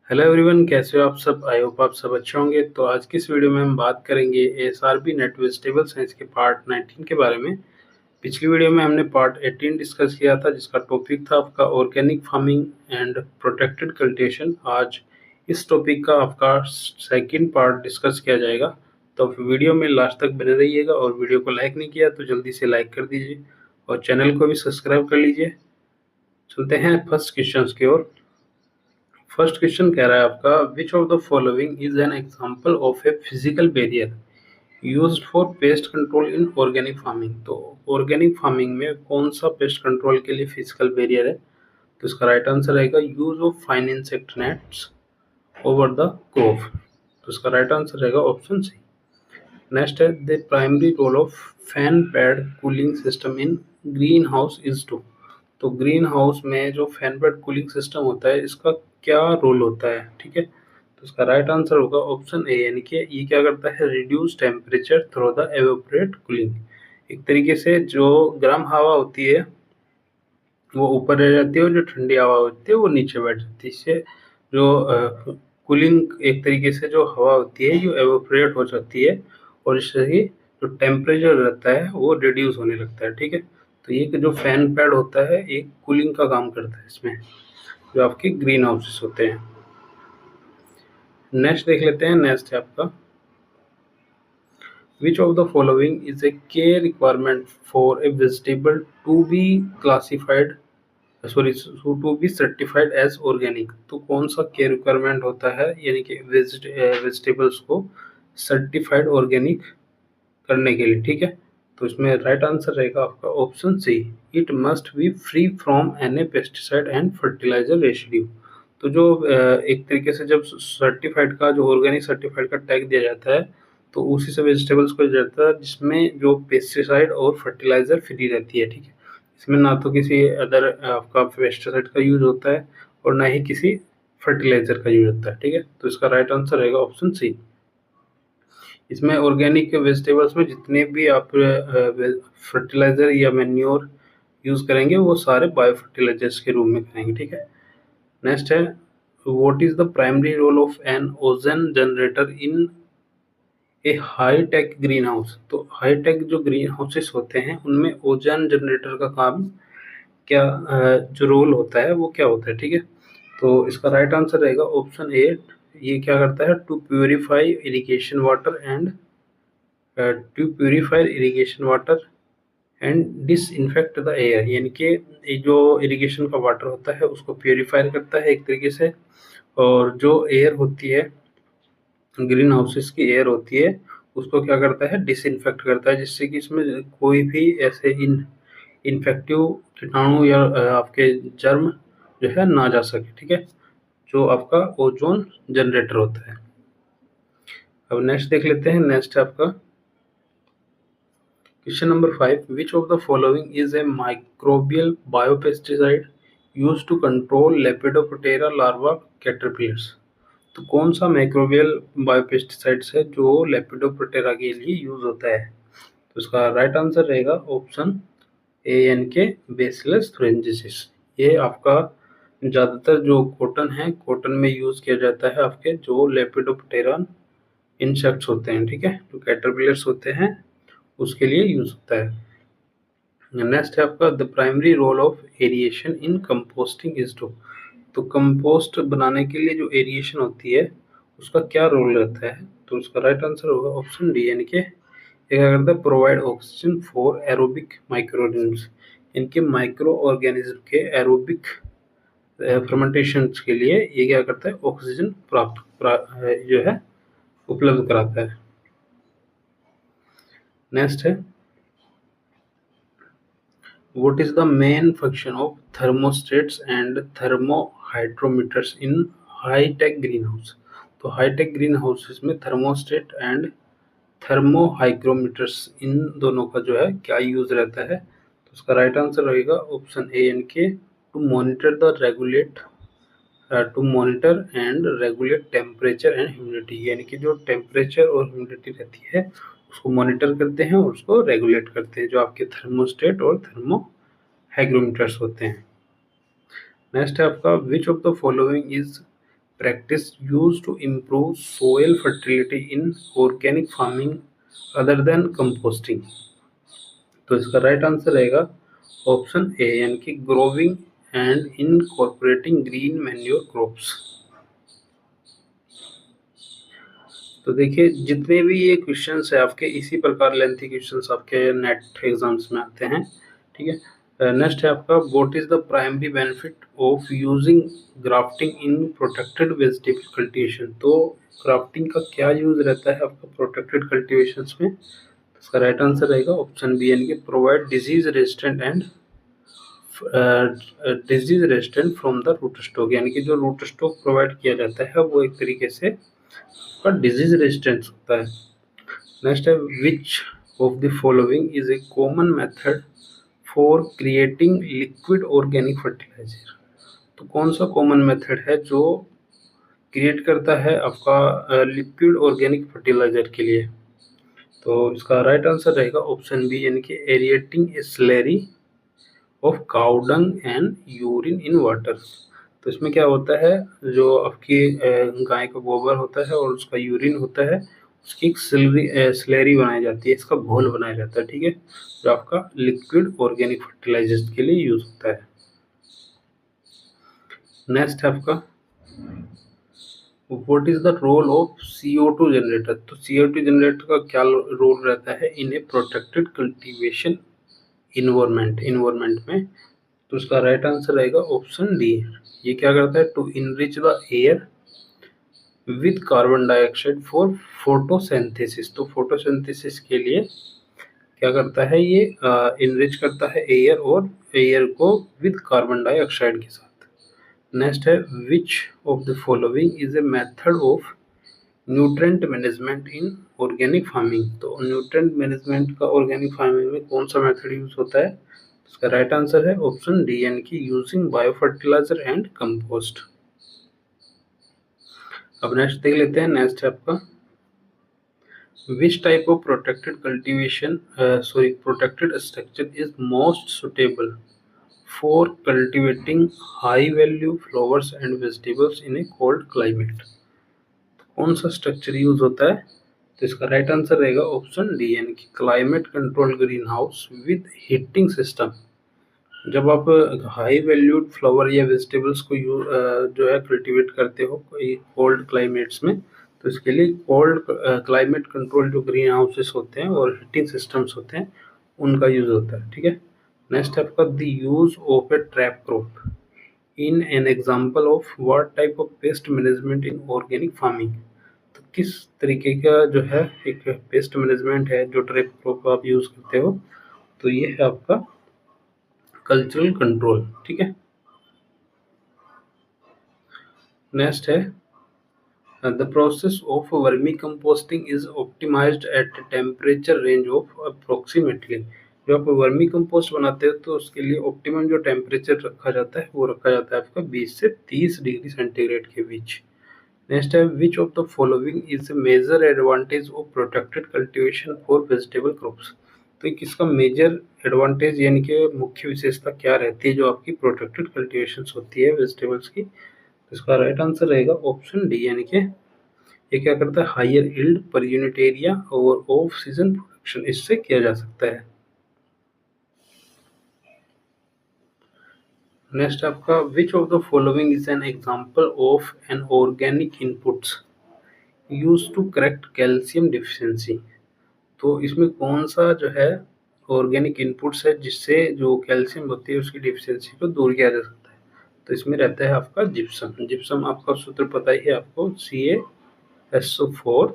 Hello everyone, कैसे हो आप सब। आई होप आप सब अच्छे होंगे। तो आज की इस वीडियो में हम बात करेंगे एसआरबी नेट वेजिटेबल साइंस के पार्ट 19 के बारे में। पिछली वीडियो में हमने पार्ट 18 डिस्कस किया था, जिसका टॉपिक था आपका organic farming and protected cultivation. आज इस टॉपिक का आपका सेकंड पार्ट डिस्कस किया जाएगा। तो वीडियो में लास्ट तक बने रहिएगा, और वीडियो को लाइक नहीं किया तो जल्दी से लाइक कर दीजिए और चैनल को भी सब्सक्राइब कर लीजिए। चलते हैं फर्स्ट क्वेश्चन की ओर। फर्स्ट क्वेश्चन कह रहा है आपका, which of the following is an example of a physical barrier used for pest control in organic farming. तो ऑर्गेनिक फार्मिंग में कौन सा पेस्ट कंट्रोल के लिए फिजिकल बैरियर है? तो इसका राइट आंसर रहेगा use of fine insect nets over the crop. तो इसका राइट आंसर रहेगा ऑप्शन सी। नेक्स्ट है, the primary role of fan pad cooling system in greenhouse is to. तो ग्रीन हाउस में जो फैन पैड कूलिंग सिस्टम होता है, इसका क्या रोल होता है? ठीक है, तो इसका राइट आंसर होगा ऑप्शन ए, यानी कि ये क्या करता है, reduce temperature through the evaporate cooling. एक तरीके से जो गर्म हवा होती है वो ऊपर रह जाती है, और जो ठंडी हवा होती है वो नीचे बैठ जाती है। इससे जो कूलिंग, एक तरीके से जो हवा होती है जो एवेपोरेट हो जाती है, और इससे ही जो टेम्परेचर रहता है वो रिड्यूस होने लगता है। ठीक है, तो ये जो फैन पैड होता है एक कूलिंग का काम करता है इसमें, जो आपके ग्रीन हाउसेस होते हैं। नेक्स्ट देख लेते हैं। नेक्स्ट है आपका, which of the following is a key requirement for a vegetable to be classified, sorry, to be certified as organic. तो कौन सा के रिक्वायरमेंट होता है, यानी कि वेजिटेबल्स को सर्टिफाइड ऑर्गेनिक करने के लिए? ठीक है, तो इसमें राइट आंसर रहेगा आपका option C, it must be free from any pesticide and fertiliser residue. तो जो एक तरीके से जब सर्टिफाइड का, जो ऑर्गेनिक सर्टिफाइड का टैग दिया जाता है, तो उसी से वेजिटेबल्स को दिया जाता है जिसमें जो पेस्टिसाइड और फर्टिलाइजर फ्री रहती है। ठीक है, इसमें ना तो किसी अदर आपका पेस्टिसाइड का यूज होता है और ना ही किसी फर्टिलाइजर का यूज होता है। ठीक है, तो इसका राइट आंसर रहेगा ऑप्शन सी। इसमें ऑर्गेनिक वेजिटेबल्स में जितने भी आप फर्टिलाइजर या मैन्योर यूज करेंगे वो सारे बायो फर्टिलाइजर्स के रूप में करेंगे। ठीक है, नेक्स्ट है, what is the primary role of an ozone generator in a high tech greenhouse. तो हाई टेक जो ग्रीन हाउसेस होते हैं उनमें ओजोन जनरेटर का काम क्या, जो रोल होता है वो क्या होता है? ठीक है, तो इसका राइट आंसर रहेगा ऑप्शन ए। ये क्या करता है, to purify irrigation water and disinfect the air. यानी कि जो इरिगेशन का वाटर होता है उसको प्यूरिफाई करता है एक तरीके से, और जो एयर होती है, ग्रीन हाउसेस की एयर होती है, उसको क्या करता है, डिसइंफेक्ट करता है, जिससे कि इसमें कोई भी ऐसे इन्फेक्टिव कीटाणु या आपके जर्म जो है ना जा सके। ठीक है, जो आपका ओजोन जनरेटर होता है। अब नेक्स्ट देख लेते हैं। नेक्स्ट है आपका question number 5, which of the following is a microbial biopesticide use to control lepidoptera larva caterpillars. तो कौन सा माइक्रोबियल बायोपेस्टिसाइड्स है जो लेपिडोप्टेरा के लिए यूज होता है? तो इसका राइट आंसर रहेगा ऑप्शन ए, यानी के बेसिलस थ्रेंजिसिस। ये आपका ज़्यादातर जो कॉटन है, कॉटन में यूज किया जाता है आपके जो लेपिडोप्टेरा इंसेक्ट्स होते हैं। ठीक है, जो कैटरपिलर्स होते हैं उसके लिए यूज होता है। नेक्स्ट है आपका, the primary role of aeration in composting is to. तो कंपोस्ट बनाने के लिए जो एरिएशन होती है उसका क्या रोल रहता है? तो उसका राइट आंसर होगा ऑप्शन डी, यानी कि ये क्या करता है, provide oxygen for aerobic microorganism. इनके माइक्रो ऑर्गेनिज्म के एरोबिक फर्मेंटेशन के लिए ये क्या करता है, ऑक्सीजन जो है उपलब्ध कराता है। नेक्स्ट है, what is the main function of thermostats and thermohydrometers in high tech greenhouse? तो हाई टेक ग्रीन हाउसेस में थर्मोस्टेट एंड थर्मोहाइग्रोमीटर्स, इन दोनों का जो है क्या यूज रहता है? तो उसका राइट आंसर रहेगा ऑप्शन ए, यानी कि to monitor and regulate temperature and humidity. यानी कि जो टेम्परेचर और ह्यूमिडिटी रहती है उसको मॉनिटर करते हैं और उसको रेगुलेट करते हैं, जो आपके थर्मोस्टेट और थर्मो हाइग्रोमीटर्स होते हैं। नेक्स्ट है आपका, which of the following is practice used to improve soil fertility in organic farming other than composting? तो इसका राइट आंसर रहेगा ऑप्शन ए, यानी कि growing and incorporating green manure crops. तो देखिए जितने भी ये क्वेश्चंस है आपके इसी प्रकार लेंथी क्वेश्चंस आपके नेट एग्जाम्स में आते हैं, ठीक है। नेक्स्ट है आपका what is the primary benefit of using grafting in protected vegetable cultivation? तो ग्राफ्टिंग का क्या यूज रहता है आपका प्रोटेक्टेड कल्टीवेशंस में? इसका राइट आंसर रहेगा ऑप्शन बी, यानी कि provide disease resistant and disease resistant from the rootstock, यानी कि जो रूट स्टॉक प्रोवाइड किया जाता है वो एक तरीके से उसका डिजीज रेजिस्टेंस होता है। नेक्स्ट है which of the following is a common method for creating liquid organic fertiliser? तो कौन सा कॉमन मेथड है जो क्रिएट करता है आपका लिक्विड ऑर्गेनिक फर्टिलाइजर के लिए? तो इसका राइट आंसर रहेगा ऑप्शन बी, यानी कि aerating a slurry of cow dung and urine in water. तो इसमें क्या होता है, जो आपकी गाय का गोबर होता है और उसका यूरिन होता है, उसकी एक स्लरी बनाई जाती है, इसका घोल बनाया जाता है, ठीक है, जो आपका लिक्विड ऑर्गेनिक फर्टिलाइजर्स के लिए यूज होता है। नेक्स्ट है आपका what is the role of CO2 generator? तो CO2 जनरेटर का क्या रोल रहता है in a protected cultivation environment में? तो उसका राइट आंसर रहेगा ऑप्शन डी। ये क्या करता है, to enrich the air with carbon dioxide for photosynthesis. तो फोटोसिंथेसिस के लिए क्या करता है, ये इनरिच करता है एयर और एयर को विद कार्बन डाइऑक्साइड के साथ। नेक्स्ट है which of the following is a method of nutrient management in organic farming? तो न्यूट्रेंट मैनेजमेंट का ऑर्गेनिक फार्मिंग में कौन सा मेथड यूज होता है? इसका राइट आंसर है ऑप्शन डी, यानी कि using bio fertiliser and compost. अब नेक्स्ट देख लेते हैं। नेक्स्ट है आपका which type of protected protected structure is most suitable for cultivating high value flowers and vegetables in a cold climate? कौन सा स्ट्रक्चर यूज होता है? तो इसका राइट आंसर रहेगा ऑप्शन डी, यानी कि climate control green house with heating system. जब आप हाई वैल्यूड फ्लावर या वेजिटेबल्स को जो है कल्टीवेट करते हो कोई कोल्ड क्लाइमेट्स में, तो इसके लिए कोल्ड क्लाइमेट कंट्रोल जो ग्रीन हाउसेस होते हैं और हीटिंग सिस्टम्स होते हैं उनका यूज होता है, ठीक है। नेक्स्ट है आपका the use of A trap crop in an example of what type of pest management in organic farming? तो किस तरीके का जो है एक पेस्ट मैनेजमेंट है जो ट्रैप क्रॉप आप यूज करते हो? तो ये है आपका कल्चरल कंट्रोल, ठीक है। नेक्स्ट है the process of vermicomposting is optimised at temperature range of approximately. जो आप वर्मी कंपोस्ट बनाते हो तो उसके लिए ऑप्टिमम जो टेम्परेचर रखा जाता है वो रखा जाता है आपका 20 से 30 डिग्री सेंटीग्रेड के बीच। नेक्स्ट है which of the following is major advantage of protected cultivation for vegetable crops? तो किसका मेजर एडवांटेज यानी कि मुख्य विशेषता क्या रहती है जो आपकी प्रोटेक्टेड कल्टीवेशन होती है वेजिटेबल्स की? तो इसका राइट आंसर रहेगा ऑप्शन डी, यानी कि ये क्या करता है, higher yield per unit area और ऑफ सीजन प्रोडक्शन इससे किया जा सकता है। नेक्स्ट आपका which of the following is an example of an organic inputs used to correct calcium deficiency? तो इसमें कौन सा जो है ऑर्गेनिक इनपुट्स है जिससे जो कैल्शियम होती है उसकी डिफिशिएंसी को दूर किया जा सकता है? तो इसमें रहता है आपका जिप्सम। जिप्सम आपका सूत्र पता ही है आपको, CaSO4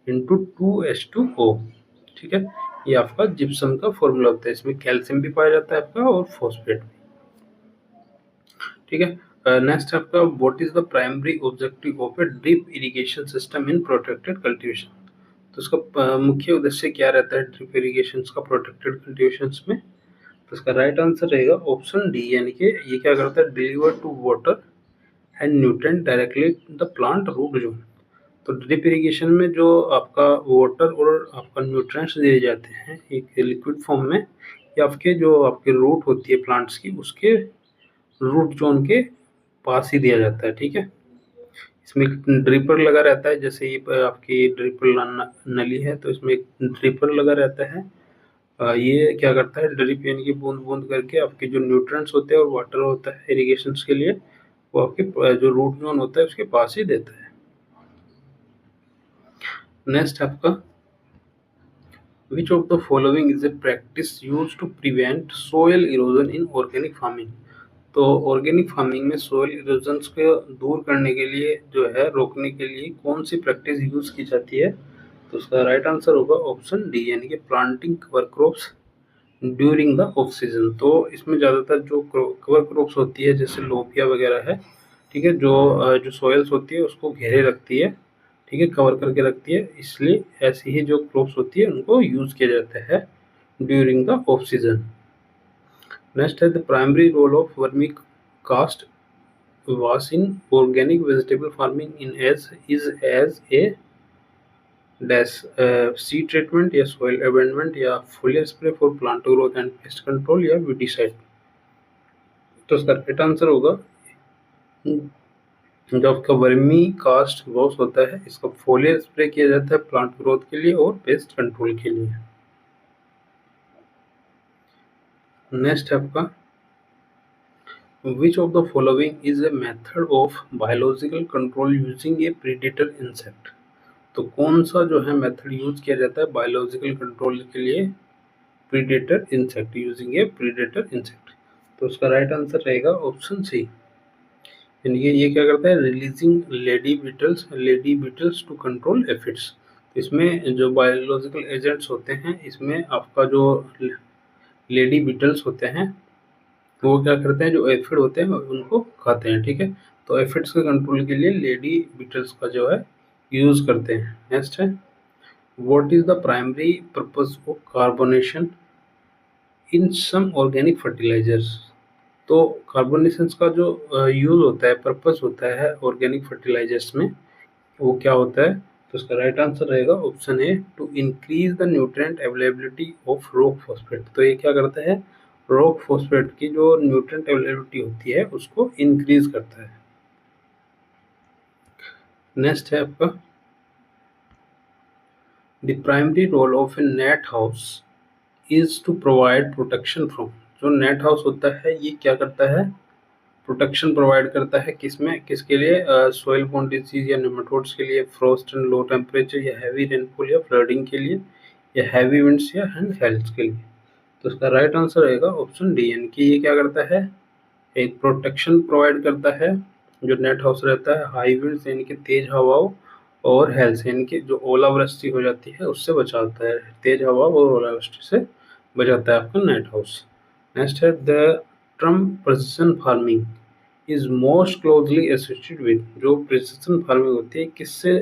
इंटू 2H2O, ठीक है। ये आपका जिप्सम का फॉर्मूला होता है। इसमें कैल्शियम भी पाया जाता है आपका और फॉस्फेट भी, ठीक है। नेक्स्ट आपका what is the primary objective of a drip irrigation system in protected cultivation? तो इसका मुख्य उद्देश्य क्या रहता है ड्रिप इरिगेशन का प्रोटेक्टेड कल्टीवेशन में? तो इसका राइट आंसर रहेगा ऑप्शन डी, यानी कि ये क्या करता है, deliver to water and nutrient directly the plant root zone. तो ड्रिप इरिगेशन में जो आपका वाटर और आपका न्यूट्रिएंट्स दिए जाते हैं एक लिक्विड फॉर्म में, या आपके जो आपके रूट होती है प्लांट्स की उसके रूट जोन के पास ही दिया जाता है, ठीक है। इसमें एक ड्रिपर लगा रहता है, जैसे ये आपकी ड्रिपर नली है तो इसमें एक ड्रिपर लगा रहता है। ये क्या करता है, ड्रिप यानी कि बूंद बूंद करके आपके जो न्यूट्रिएंट्स होते हैं और वाटर होता है इरिगेशन के लिए, वो आपके जो रूट जोन होता है उसके पास ही देता है। नेक्स्ट आपका, which of the following is a practice used to prevent soil erosion in organic farming. तो ऑर्गेनिक फार्मिंग में सोयल इरोजन को दूर करने के लिए जो है, रोकने के लिए कौन सी प्रैक्टिस यूज की जाती है? तो उसका राइट आंसर होगा ऑप्शन डी, यानी कि planting cover crops during the off season. तो इसमें ज़्यादातर जो कवर क्रॉप्स होती है जैसे लोबिया वगैरह है, ठीक है, जो सोयल्स होती है उसको घेरे रखती है, ठीक है, कवर करके रखती है, इसलिए ऐसी ही जो क्रॉप्स होती है उनको यूज किया जाता है during the off season. Next है, the primary role of vermicompost was in organic vegetable farming in as a dash seed treatment या soil amendment या foliar spray for plant growth and pest control या weedicide। तो इसका right answer होगा, जो आपका vermi cast wash होता है इसका फोलियर स्प्रे किया जाता है प्लांट ग्रोथ के लिए और पेस्ट कंट्रोल के लिए। नेक्स्ट है आपका, Which of the following is a method of biological control using a predator insect? तो कौन सा जो है मेथड यूज किया जाता है बायोलॉजिकल कंट्रोल के लिए predator insect, using a predator insect? तो उसका राइट आंसर रहेगा ऑप्शन सी, यानी कि ये क्या करता है, releasing lady beetles to control aphids. तो इसमें जो बायोलॉजिकल एजेंट्स होते हैं, इसमें आपका जो लेडी बीटल्स होते हैं वो क्या करते हैं, जो एफिड होते हैं उनको खाते हैं, ठीक है। तो एफिड्स के कंट्रोल के लिए लेडी बीटल्स का जो है यूज करते हैं। नेक्स्ट है, what is the primary purpose of carbonation in some organic fertilisers? तो कार्बोनेशन का जो यूज होता है, पर्पस होता है ऑर्गेनिक फर्टिलाइजर्स में, वो क्या होता है? तो उसका राइट आंसर रहेगा option A, to increase the nutrient availability of rock phosphate. तो ये क्या करता है, रॉक फॉस्फेट की जो न्यूट्रिएंट अवेलेबिलिटी होती है उसको इंक्रीज करता है। नेक्स्ट है आपका, the primary role of a net house is to provide protection from. जो नेट हाउस होता है ये क्या करता है, प्रोटेक्शन प्रोवाइड करता है, किसमें, किसके लिए, सॉइल बोर्न डिजीज या नेमाटोड्स के लिए, फ्रॉस्ट एंड लो टेम्परेचर या हैवी रेनफॉल या फ्लडिंग के लिए, या हैवी विंड्स या हेल्थ के लिए। तो इसका राइट आंसर रहेगा ऑप्शन डी, यानी कि ये क्या करता है, एक प्रोटेक्शन प्रोवाइड करता है। जो नेट हाउस रहता है हाई विंड्स यानी कि तेज हवाओं और हेल्थ यानी कि जो ओलावृष्टि हो जाती है उससे बचाता है, तेज हवा और ओलावृष्टि से बचाता है आपका नेट हाउस। नेक्स्ट है, the term precision farming is most closely associated with. जो प्रिसिशन फार्मिंग होती है किससे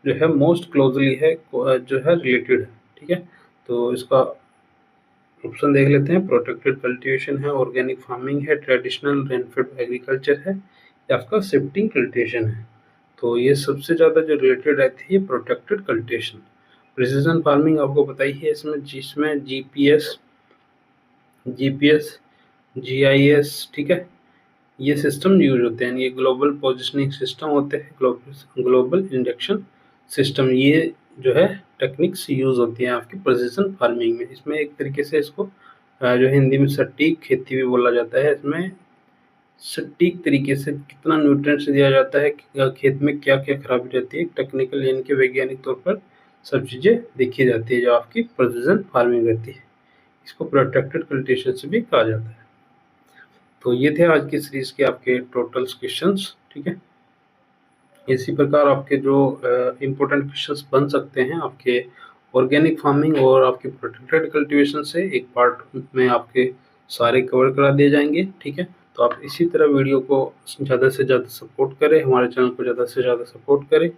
जो है मोस्ट क्लोजली है, जो है रिलेटेड है, ठीक है। तो इसका ऑप्शन देख लेते हैं, प्रोटेक्टेड कल्टीवेशन है, ऑर्गेनिक फार्मिंग है, ट्रेडिशनल रेनफेड एग्रीकल्चर है, या आपका शिफ्टिंग कल्टीवेशन है। तो ये सबसे ज़्यादा जो रिलेटेड रहती है प्रोटेक्टेड कल्टीवेशन। प्रिसिजन फार्मिंग आपको पता ही है, इसमें जिसमें जीपीएस, जीआईएस, ठीक है, ये सिस्टम यूज होते हैं। ये ग्लोबल पोजिशनिंग सिस्टम होते हैं, ग्लोबल इंडक्शन सिस्टम, ये जो है टेक्निक्स यूज होती हैं आपकी प्रिसिजन फार्मिंग में। इसमें एक तरीके से इसको जो हिंदी में सटीक खेती भी बोला जाता है। इसमें सटीक तरीके से कितना न्यूट्रिएंट्स दिया जाता है, खेत में क्या क्या खराबी रहती है, टेक्निकल यानी कि वैज्ञानिक तौर पर सब चीज़ें देखी जाती है जो आपकी प्रिसिजन फार्मिंग रहती है। इसको प्रोटेक्टेड कल्टीवेशन से भी कहा जाता है। तो ये थे आज की सीरीज के आपके टोटल क्वेश्चंस, ठीक है। इसी प्रकार आपके जो इम्पोर्टेंट क्वेश्चंस बन सकते हैं आपके ऑर्गेनिक फार्मिंग और आपके प्रोटेक्टेड कल्टीवेशन से, एक पार्ट में आपके सारे कवर करा दिए जाएंगे, ठीक है। तो आप इसी तरह वीडियो को ज़्यादा से ज़्यादा सपोर्ट करें, हमारे चैनल को ज़्यादा से ज़्यादा सपोर्ट करें।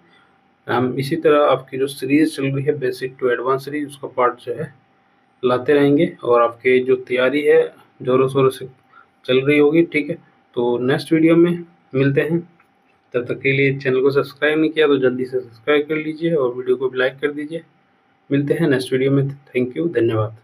हम इसी तरह आपकी जो सीरीज़ चल रही है बेसिक टू एडवांस सीरीज, उसका पार्ट जो है लाते रहेंगे और आपके जो तैयारी है ज़ोरों शोरों से चल रही होगी, ठीक है। तो नेक्स्ट वीडियो में मिलते हैं, तब तक के लिए चैनल को सब्सक्राइब नहीं किया तो जल्दी से सब्सक्राइब कर लीजिए और वीडियो को भी लाइक कर दीजिए। मिलते हैं नेक्स्ट वीडियो में, थैंक यू, धन्यवाद।